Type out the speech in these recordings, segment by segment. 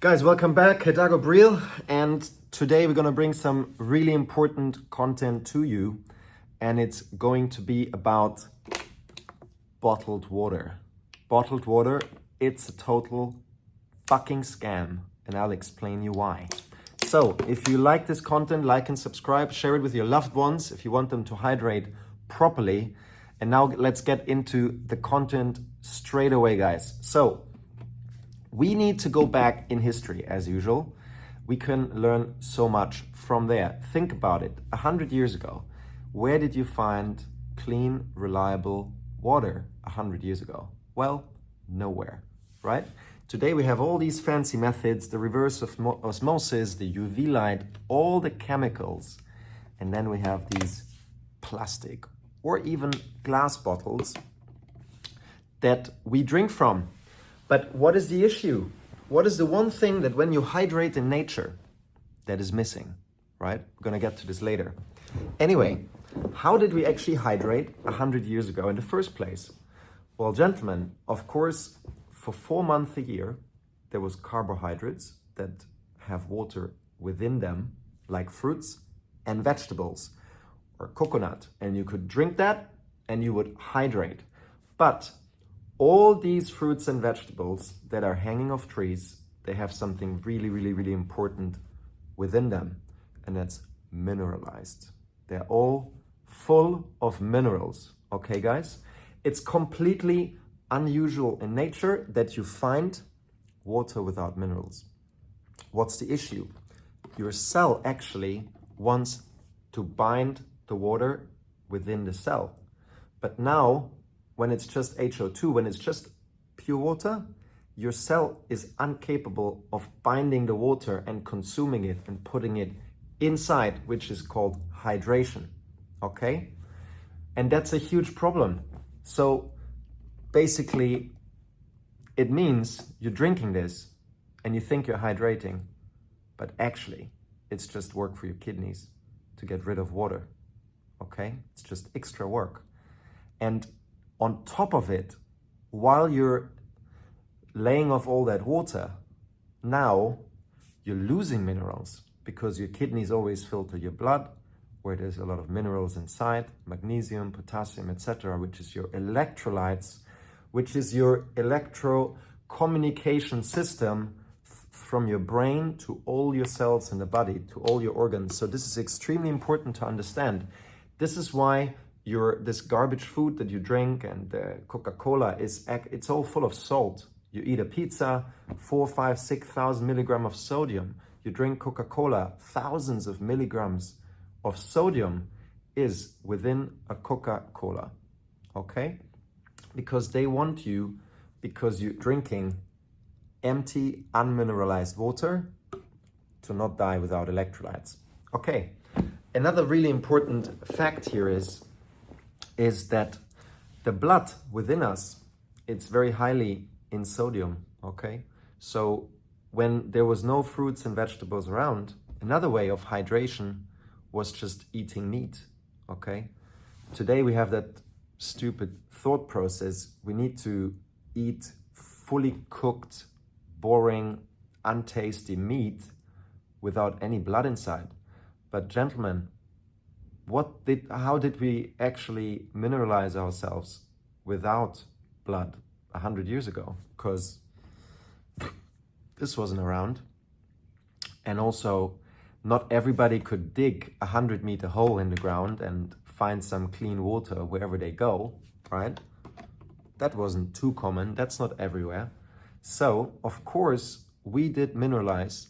Guys, welcome back at AGOHP, and today we're going to bring some really important content to you, and it's going to be about bottled water. Bottled water, it's a total fucking scam, and I'll explain you why. So, if you like this content, like and subscribe, share it with your loved ones if you want them to hydrate properly. And now let's get into the content straight away, guys. So, we need to go back in history, as usual. We can learn so much from there. Think about it. 100 years ago, where did you find clean, reliable water 100 years ago? Well, nowhere, right? Today we have all these fancy methods, the reverse of osmosis, the UV light, all the chemicals, and then we have these plastic or even glass bottles that we drink from. But what is the issue? What is the one thing that when you hydrate in nature that is missing, right? We're gonna get to this later. Anyway, how did we actually hydrate 100 years ago in the first place? Well, gentlemen, of course, for 4 months a year, there was carbohydrates that have water within them, like fruits and vegetables or coconut. And you could drink that and you would hydrate. But all these fruits and vegetables that are hanging off trees, they have something really important within them, and that's mineralized. They're all full of minerals, okay guys? It's completely unusual in nature that you find water without minerals. What's the issue? Your cell actually wants to bind the water within the cell. But now, when it's just HO2, when it's just pure water, your cell is incapable of binding the water and consuming it and putting it inside, which is called hydration, okay? And that's a huge problem. So basically, it means you're drinking this and you think you're hydrating, but actually, it's just work for your kidneys to get rid of water, okay? It's just extra work. And on top of it, while you're laying off all that water, now you're losing minerals because your kidneys always filter your blood where there's a lot of minerals inside, magnesium, potassium, etc., which is your electrolytes, which is your electro communication system from your brain to all your cells in the body, to all your organs. So this is extremely important to understand. This is why this garbage food that you drink and Coca-Cola it's all full of salt. You eat a pizza, 4, 5, 6,000 milligrams of sodium. You drink Coca-Cola, thousands of milligrams of sodium is within a Coca-Cola, okay? Because they want you, because you're drinking empty, unmineralized water, to not die without electrolytes. Okay, another really important fact here is that the blood within us, it's very highly in sodium, okay? So when there was no fruits and vegetables around, another way of hydration was just eating meat, okay? Today we have that stupid thought process. We need to eat fully cooked, boring, untasty meat without any blood inside. But gentlemen, how did we actually mineralize ourselves without blood 100 years ago? Because this wasn't around. And also, not everybody could dig a 100-meter hole in the ground and find some clean water wherever they go, right? That wasn't too common. That's not everywhere. So, of course, we did mineralize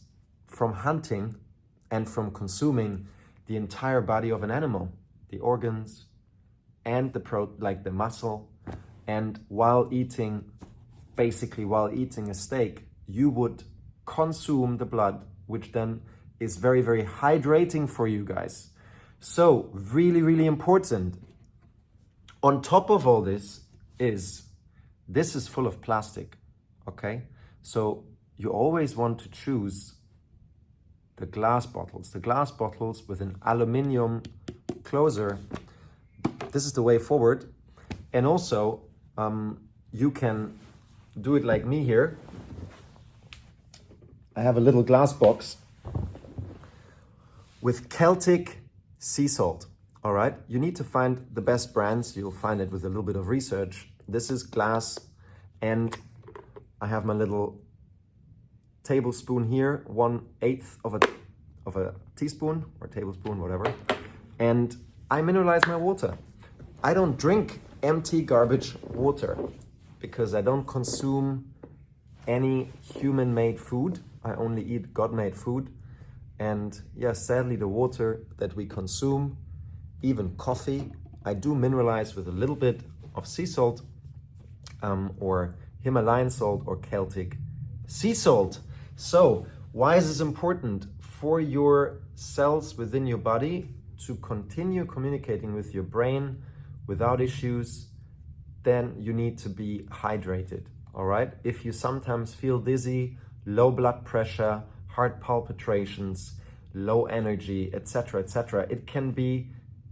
from hunting and from consuming the entire body of an animal, the organs and the muscle. And while eating a steak, you would consume the blood, which then is very hydrating for you guys. So really important. On top of all this is full of plastic, okay? So you always want to choose the glass bottles with an aluminum closer. This is the way forward. And also, you can do it like me here. I have a little glass box with Celtic sea salt. All right, you need to find the best brands. You'll find it with a little bit of research. This is glass, and I have my little tablespoon here, 1/8 of a teaspoon or tablespoon, whatever. And I mineralize my water. I don't drink empty garbage water because I don't consume any human-made food. I only eat God-made food. And yeah, sadly, the water that we consume, even coffee, I do mineralize with a little bit of sea salt, or Himalayan salt or Celtic sea salt. So why is this important? For your cells within your body to continue communicating with your brain without issues, then you need to be hydrated, all right? If you sometimes feel dizzy, low blood pressure, heart palpitations, low energy, etc., etc., it can be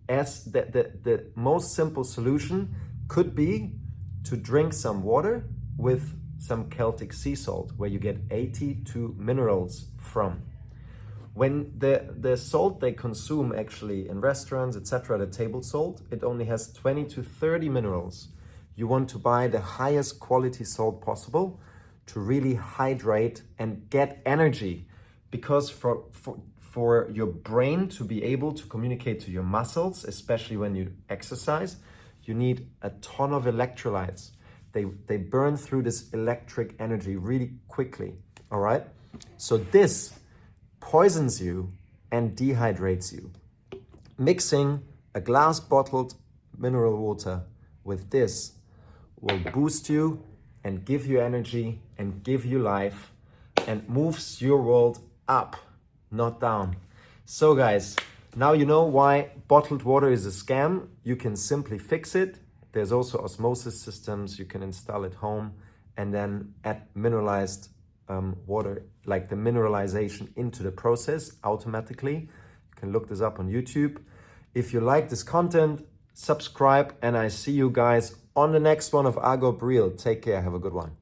as the most simple solution could be to drink some water with some Celtic sea salt, where you get 82 minerals from. When the salt they consume actually in restaurants, etc., the table salt, it only has 20 to 30 minerals. You want to buy the highest quality salt possible to really hydrate and get energy, because for your brain to be able to communicate to your muscles, especially when you exercise, you need a ton of electrolytes. They burn through this electric energy really quickly, all right? So this poisons you and dehydrates you. Mixing a glass bottled mineral water with this will boost you and give you energy and give you life and moves your world up, not down. So guys, now you know why bottled water is a scam. You can simply fix it. There's also osmosis systems you can install at home, and then add mineralized water, like the mineralization into the process automatically. You can look this up on YouTube. If you like this content, subscribe, and I see you guys on the next one of AGOHP Real. Take care, have a good one.